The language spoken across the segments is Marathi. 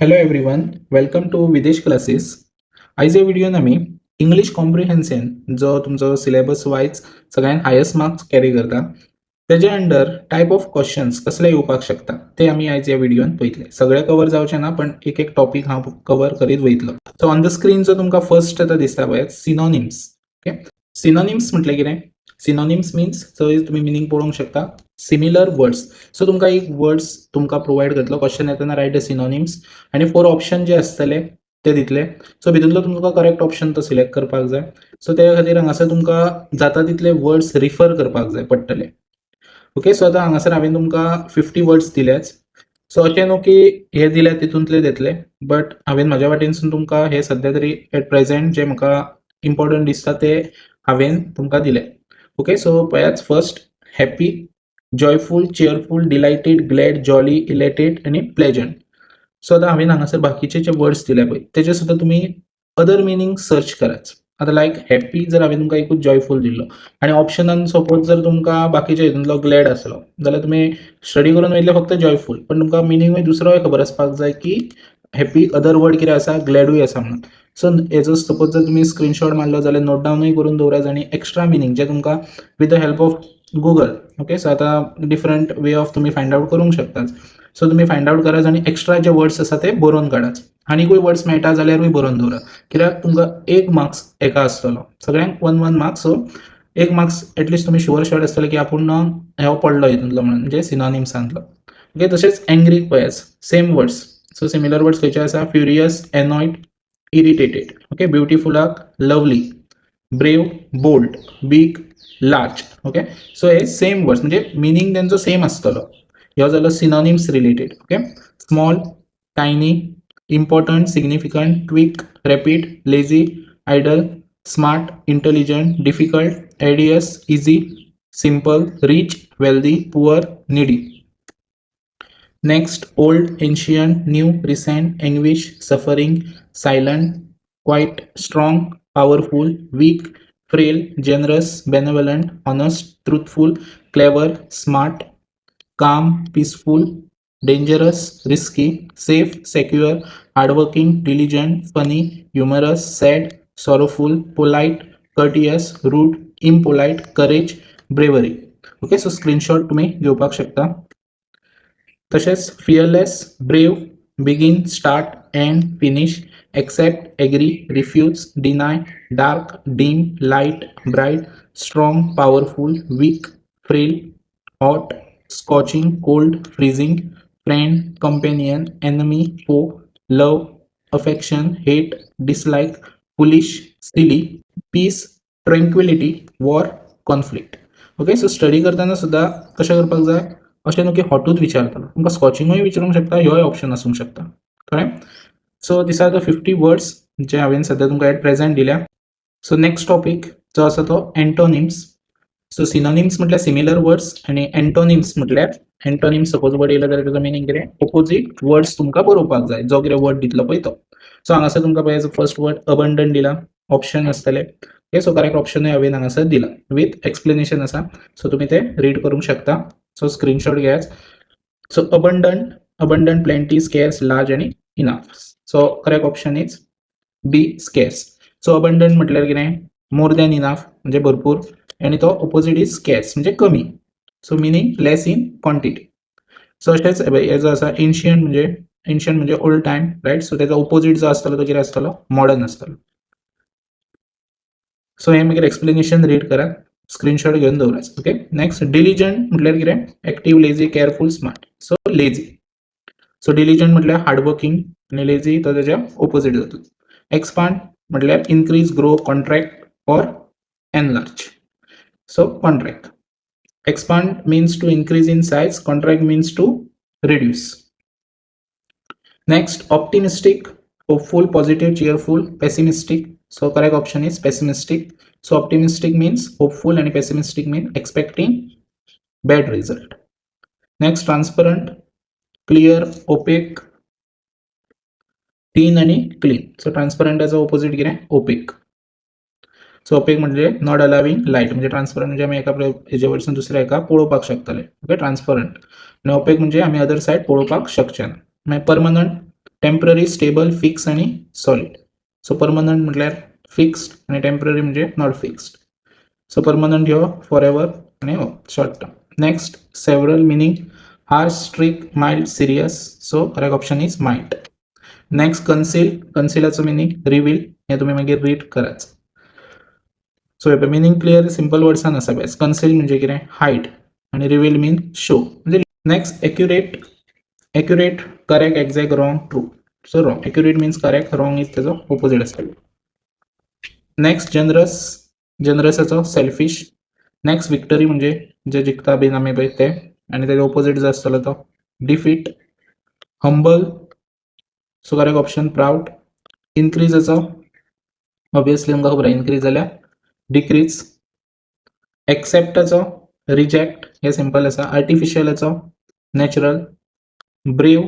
Hello everyone, welcome to विदेश क्लासेस. आयच्या व्हिडिओन आमी इंग्लिश कॉम्प्रिहेन्शन जो तुमचो सिलेबस वायज सगळ्यात हायेस्ट मार्क्स कॅरी करता तेजे अंडर टायप ऑफ क्वेश्चन्स कसले येवपाक शकता ते आमी आयज ह्या व्हिडिओन पळयतले. सगळे कवर जावचे ना पण एक एक टॉपिक हांव कवर करीत वयतलो. सो ऑन द स्क्रीन जो तुमकां फर्स्ट आतां दिसता पळय सिनोनिम्स. ओके, सिनोनिम्स म्हटले कितें? सिनोनिम्स मीन्स थंय तुम्ही मिनींग पळोवंक शकता सिमिलर वर्ड्स. सो तुमकां एक वर्ड्स तुमकां प्रोवायड करतलो क्वेश्चन येताना रायट द सिनोनिम्स आनी 4 ऑप्शन जे आसतले ते दितले. सो भितूंतलो तुमकां करेक्ट ऑप्शन तो सिलेक्ट करपाक जाय. सो त्या खातीर हांगासर तुमकां जाता तितले वर्ड्स रिफर करपाक जाय पडटले. ओके, सो आतां हांगासर हांवें तुमकां 50 वर्ड्स दिलेच. सो अशें न्हू की हे दिले तितूंतले दितले, बट हांवें म्हाज्या वाटेनसून तुमकां हे सद्या तरी एट प्रेझेंट जे म्हाका इम्पॉर्टंट दिसता ते हांवें तुमकां दिले. ओके, सो पळयात first happy, joyful, cheerful, delighted, glad, jolly, elated आनी प्लेजंट. सो आतां हांवें हांगासर बाकीचे जे वर्ड्स दिले पळय तेजे सुद्दां तुमी अदर मिनींग सर्च करात. आतां लायक हॅपी जर हांवें तुमकां एकूच जॉयफूल दिल्लो आनी ऑप्शनान सपोज जर तुमकां बाकीच्या हितूंतलो ग्लॅड आसलो जाल्यार तुमी स्टडी करून वयतले फक्त जॉयफूल, पण तुमकां मिनींगूय दुसरोय खबर आसपाक जाय की हॅपी अदर वर्ड कितें आसा, ग्लॅडूय आसा म्हणून. सो हेजो सपोज जर तुमी स्क्रीनशॉट मारलो जाल्यार नोट डावनूय करून दवरात आनी एक्स्ट्रा मिनींग जे तुमकां with the help of Google. Okay, so आतां डिफरंट वे ऑफ तुमी फायंड आउट करूंक शकतात. सो तुमी फायंड आउट करात आनी एक्स्ट्रा जे वर्ड्स आसा ते बरोवन काडात. आनीकूय वर्ड्स मेळटा जाल्यारूय बरोवन दवरात, कित्याक तुमकां एक मार्क्स एका आसतलो, सगळ्यांक 1 मार्क्स. सो एक मार्क्स एटलीस्ट तुमी शुअर शॉट आसतले की आपूण हो पडलो हितूंतलो म्हणून, म्हणजे सिनोनिम्सांतलो. ओके, तशेंच एंग्री पळयात, same words. So similar words खंयचे आसा? Furious, annoyed, irritated. ओके, ब्युटिफुलाक lovely, brave, bold, big, large. Okay, so हे सेम वर्ड्स म्हणजे मिनींग त्यांचो सेम आसतलो. ह्यो जालो synonyms related. Okay, small, tiny, important, significant, quick, rapid, lazy, idle, smart, intelligent, difficult, arduous, easy, simple, rich, wealthy, poor, needy. Next old, ancient, new, recent, anguish, suffering, silent, quiet, strong, powerful, weak, frail, generous, benevolent, honest, truthful, clever, smart, calm, peaceful, dangerous, risky, safe, secure, hardworking, diligent, funny, humorous, sad, sorrowful, polite, courteous, rude, impolite, courage, bravery. Okay, so screenshot तुम्ही घेवपाक शकता. तसेच fearless, brave, begin, start, end, finish, accept, agree, refuse, deny, dark, dim, light, bright, strong, powerful, weak, frail, hot, scorching, cold, freezing, friend, companion, enemy, foe, love, affection, hate, dislike, foolish, silly, peace, tranquillity, war, conflict. Okay, so study करताना सुद्धा कशें करपाक जाय? अशें न्हू की हॉटूच विचारतलो, तुमकां स्कॉचिंगूय विचारूंक शकता, ह्योय ऑप्शन आसूंक शकता. कळ्ळें? So this are the 50 words जे हांवें सद्या तुमकां एट प्रेझेंट दिल्या. सो नेक्स्ट टॉपिक जो आसा तो एंटोनिम्स. सो सिनोनिम्स म्हटल्यार सिमिलर वर्ड्स आनी एंटोनिम्स म्हटल्यार एंटोनिम्स सपोज वर्ड येयलो जाल्यार तेजो मिनींग कितें? ऑपोजीट वर्ड्स तुमकां बरोवपाक जाय, जो कितें वर्ड दितलो पळय तो. सो हांगासर तुमकां पळय फर्स्ट वर्ड अबंडंट दिला, ऑप्शन आसतले. ओके, सो करेक्ट ऑप्शनूय हांवें हांगासर दिला विथ एक्सप्लेनेशन आसा. सो तुमी ते रीड करूंक शकता. सो स्क्रीनशॉट घेयात. So abundant, plenty, scarce, large आणि enough. So correct option is B, scarce. So abundant म्हटल्यार कितें? मोर दॅन इनफ म्हणजे भरपूर, आणि तो ऑपोजिट इज स्केर्स म्हणजे कमी. So meaning less in quantity. So अशेंच हे जो आसा एन्शियंट म्हणजे ओल्ड टायम, रायट. सो तेजो ऑपोजिट जो आसतलो तो कितें आसतलो? मॉडर्न आसतलो. सो हे मागीर एक्सप्लेनेशन रीड करा, स्क्रीनशॉट घेवन दवरात. ओके, नेक्स्ट डिलिजंट म्हटल्यार कितें? Active, lazy, careful, smart. So lazy. So diligent म्हटल्यार हार्डवर्किंग आणि लेझी तो तेच्या ऑपोजिट जातलो. एक्सपांड म्हटल्यार increase, grow, contract or enlarge. So contract. Expand means to increase in size, contract means to reduce. Next, optimistic, hopeful, positive, cheerful, pessimistic. So correct option is pessimistic. So optimistic means hopeful and pessimistic means expecting bad result. Next, transparent, clear, opaque, thin आणि clean. So transparent as opposite कितें? opaque. सो ओपेक म्हणजे नॉट अलाविंग लाईट, म्हणजे ट्रान्सपरंट म्हणजे आम्ही एका हेजे वयरसून दुसऱ्या एका पळोवपाक शकतले. Okay, transparent. आणि ओपेक म्हणजे आम्ही अदर सायड पळोवपाक शकचे ना. मागीर परमनंट, टेम्पररी, स्टेबल, फिक्स आणि सॉलिड. सो परमनंट म्हटल्यार फिक्स्ड आणि टेम्पररी म्हणजे नॉट फिक्स्ड. सो परमनंट ह्यो फॉर एवर आणि short term. Next several meaning harsh, strict, mild, serious. So correct option is mild. Next conceal, कन्सिलाचो मिनिंग रिवील. हे तुम्ही मागीर रीड कराच. सो हे मिनिंग क्लियर सिंपल वर्ड्सान आसा बेस. कन्सील म्हणजे कितें हाईड आणि रिवील मीन शो. म्हणजे next accurate, accurate correct, exact, wrong, true. So wrong. Accurate means correct, wrong is त्याचो ऑपोजिट आसतलो. नेक्स्ट जनरस, जनरसाचो सेल्फिश. नेक्स्ट विक्टरी म्हणजे जे जिखता बीन आमी पळय ते आणि त्याचो ऑपोजिट जो आसतलो तो defeat. Humble, so correct option proud. इन्क्रीजाचो ऑब्वियसली तुमकां खबर इन्क्रीज जाल्यार डिक्रीज. एक्सेप्टाचो रिजेक्ट, हे सिंपल आसा. आर्टिफिशियलाचो natural. Brave,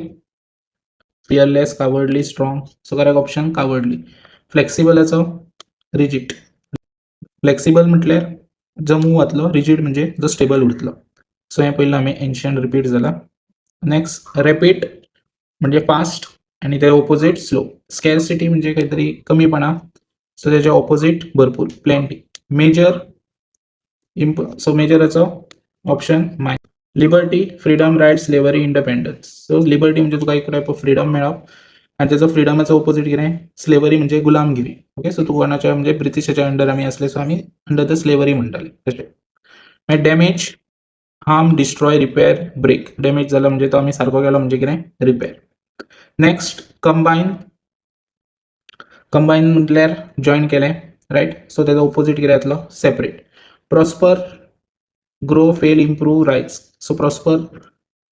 fearless, cowardly, strong. So correct option cowardly. फ्लेक्सिबलाचो रिजिड. फ्लेक्सिबल म्हटल्यार जो मूव जातलो, रिजिड म्हणजे जो स्टेबल उरतलो. सो हे पयलीं आमी एन्शियंट रिपीट जाला. नेक्स्ट रॅपीड म्हणजे फास्ट आणि ते ऑपोजिट स्लो. स्कॅरसिटी म्हणजे काहीतरी कमीपणा, सो त्याचे ऑपोजिट भरपूर, प्लेंटी. मेजर, सो मेजराचो option my. Liberty, freedom, rights, slavery, independence. So liberty म्हणजे तुका एक टायप ऑफ फ्रीडम मेळप आणि त्याचो फ्रीडमाचो ऑपोजिट कितें स्लेवरी म्हणजे गुलामगिरी. ओके, सो तू कोणाच्या म्हणजे ब्रिटिशाच्या अंडर आमी असले सो आमी अंडर द स्लेवरी म्हणटाले तशें. मागीर damage, harm, destroy, repair, break. Damage जाला म्हणजे तो आमी सारको केलो म्हणजे कितें रिपेर. नेक्स्ट कंबायन, कंबायन म्हटल्यार जॉईन केलें, रायट. सो त्याचो ऑपोजिट कितें जातलो separate. Prosper, grow, fail, improve, rise. So prosper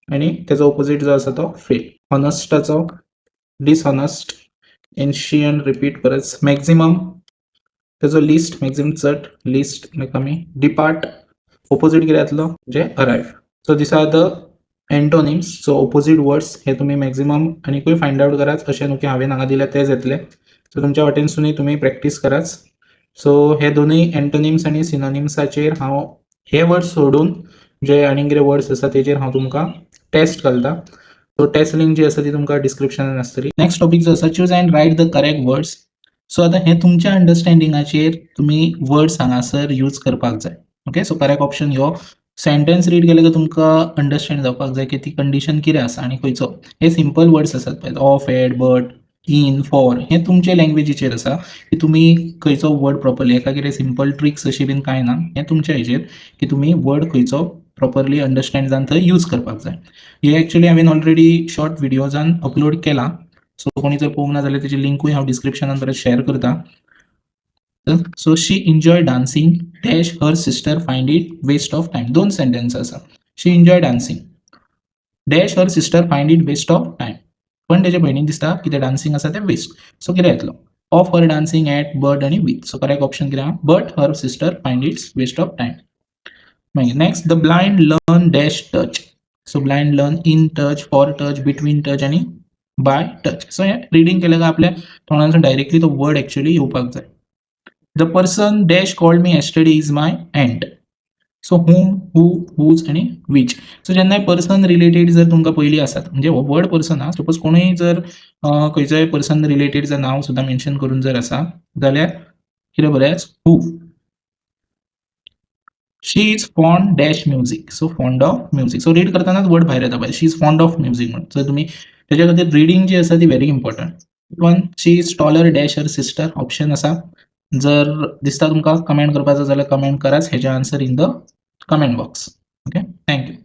आणि त्याचो ऑपोजिट जो आसा तो फेल. हॉनस्टाचो डिसहॉनस्ट. एन्शियंट रिपीट परत. मॅक्झिमम, त्याचो लिस्ट, मॅक्झिमम चड, लिस्ट कमी. डिपार्ट, ऑपोजिट कितें जातलो म्हणजे arrive. So this are the antonyms. So opposite words हे तुम्ही मॅक्झिमम आनीकूय फायंड आउट कराच. अशें न्हू की हांवें हांगा दिल्या तेच येतले. सो तुमच्या वाटेनसूनय तुम्ही प्रॅक्टीस कराच. सो हे दोनूय एंटोनिम्स आणि सिनोनिम्साचेर हांव हे वर्ड्स सोडून जे आनीक कितें वर्ड्स आसा तेजेर हांव तुमकां टेस्ट घालता. सो टेस्ट लिंक जी आसा ती तुमकां डिस्क्रिप्शनान आसतली. नेक्स्ट टॉपिक जो आसा choose and write the correct words. So आतां हे तुमच्या अंडरस्टँडिंगाचेर तुम्ही वर्ड्स हांगासर यूज करपाक जाय. ओके, सो करेक्ट ऑप्शन ह्यो. सेंटेन्स रीड केले की तुमकां अंडरस्टँड जावपाक जाय की ती कंडिशन कितें आसा आनी खंयचो. हे सिंपल वर्ड्स आसात पळय, of, at, but, in, for. हे तुमचे लँग्वेजीचेर आसा की तुम्ही खंयचो वर्ड प्रॉपरली. हेका कितें सिंपल ट्रिक्स अशी बीन कांय ना. हे तुमच्या हेचेर की तुम्ही वर्ड खंयचो प्रॉपरली अंडरस्टँड जावन थंय यूज करपाक जाय. हे एक्चुअली हांवें ऑलरेडी शॉर्ट व्हिडिओजान अपलोड केला. सो कोणी जर पळोवंक ना जाल्यार तेजी लिंकूय हांव डिस्क्रिप्शनान परत शेअर करता. So she enjoy dancing dash her sister find it waste of time. दोन सेंटेन्स आसा. She enjoy dancing dash her sister find it waste of time. पण तेजे भयणीक दिसता की ते डान्सिंग आसा ते वेस्ट. सो कितें येतलो of her dancing at, but आनी विथ. सो करेक्ट ऑप्शन कितें आहा but her sister find its waste of time. मागीर next the blind learn dash touch. So blind learn in touch, for touch, between touch आनी बाय टच. सो हे रिडींग केलें काय आपल्या तोंडांतल्यान डायरेक्टली तो वर्ड एक्चुअली येवपाक जाय. The person dash called me yesterday is my aunt. So whom, who, whose आणि विच. सो जेन्ना पर्सन रिलेटेड जर तुमकां पयलीं आसात म्हणजे हो वर्ड पर्सन आहा, सपोज कोणूय जर खंयचोय पर्सन रिलेटेड जर नांव सुद्दां मेन्शन करून जर आसा जाल्यार कितें बरेंच who. She is fond dash music. So fond of music. So read करतानाच वर्ड भायर येता पळय she is fond of music म्हणून. सो तुमी तेच्या खातीर रिडींग जी आसा ती very important. One she is taller dash her sister. Option आसा. जर दिसता तुमकां कमेंट करपाचो जाल्यार कमेंट कराच हेचे answer in the comment box. Okay, thank you.